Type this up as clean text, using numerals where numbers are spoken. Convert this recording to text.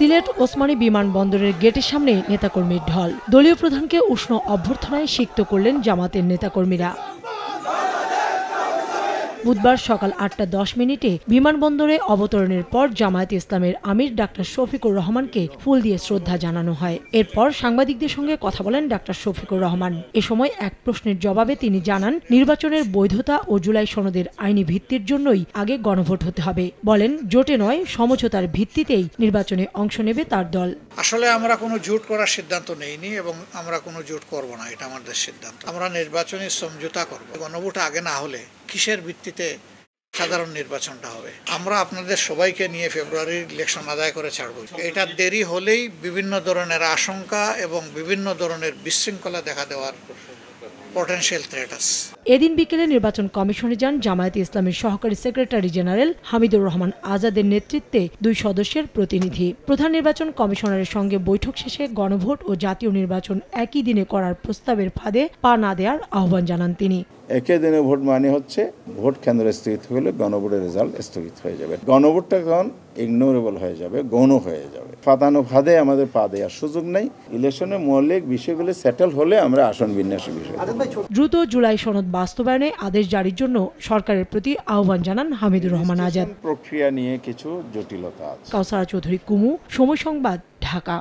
সিলেট ওসমানী বিমানবন্দরের গেটের সামনে নেতাকর্মীর ঢল। দলীয় প্রধানকে উষ্ণ অভ্যর্থনায় সিক্ত করলেন জামাতের নেতাকর্মীরা। বুধবার সকাল ৮টা ১০ বিমানবন্দরে অবতরণের পর জামায়াতে ইসলামের আমির ডাক্তার শফিকুর রহমানকে ফুল দিয়ে শ্রদ্ধা জানানো হয়। এরপর সাংবাদিকদের সঙ্গে কথা বলেন ডাক্তার শফিকুর রহমান। এ সময় এক প্রশ্নের জবাবে তিনি জানান, নির্বাচনের বৈধতা ও জুলাই সনদের আইনি ভিত্তির জন্যই আগে গণভোট হতে হবে। বলেন, জোটে নয়, সমঝোতার ভিত্তিতেই নির্বাচনে অংশ নেবে তার দল। আসলে আমরা কোনো জোট করার সিদ্ধান্ত নেইনি এবং আমরা কোনো জোট করব না, এটা আমাদের সিদ্ধান্ত। আমরা নির্বাচনী সমঝোতা করব। গণভোট আগে না হলে কিসের ভিত্তিতে সাধারণ নির্বাচনটা হবে? আমরা আপনাদের সবাইকে নিয়ে ফেব্রুয়ারির ইলেকশন আদায় করে ছাড়ব। এটা দেরি হলেই বিভিন্ন ধরনের আশঙ্কা এবং বিভিন্ন ধরনের বিশৃঙ্খলা দেখা দেওয়ার পটেনশিয়াল থ্রেট আছে। এদিন বিকেলে নির্বাচন কমিশনে যান জামায়াতে ইসলামের সহকারী সেক্রেটারি জেনারেল হামিদুর রহমান আজাদের নেতৃত্বে 2 সদস্যের প্রতিনিধি। প্রধান নির্বাচন কমিশনারের সঙ্গে বৈঠক শেষে গণভোট ও জাতীয় নির্বাচন একই দিনে করার প্রস্তাবের ফাঁদে পা না দেওয়ার আহ্বান জানান তিনি। একই দিনে ভোট মানে হচ্ছে ভোট কেন্দ্র স্থগিত হলে গণভোটের রেজাল্ট স্থগিত হয়ে যাবে। গণভোটটা তখন ইগনোরেবল হয়ে যাবে, গৌণ হয়ে যাবে। ফাঁদানো ফাঁদে আমাদের পা দেওয়ার সুযোগ নেই। ইলেকশনের মৌলিক বিষয়গুলো সেটেল হলে আমরা আসন বিন্যাসের বিষয়। দ্রুত জুলাই সনদ বাস্তবায়নে আদেশ জারির জন্য সরকারের প্রতি আহ্বান জানান হামিদুর রহমান আজাদ। প্রক্রিয়া নিয়ে কিছু জটিলতা আছে। কাউসারা চৌধুরী কুমু, সময় সংবাদ, ঢাকা।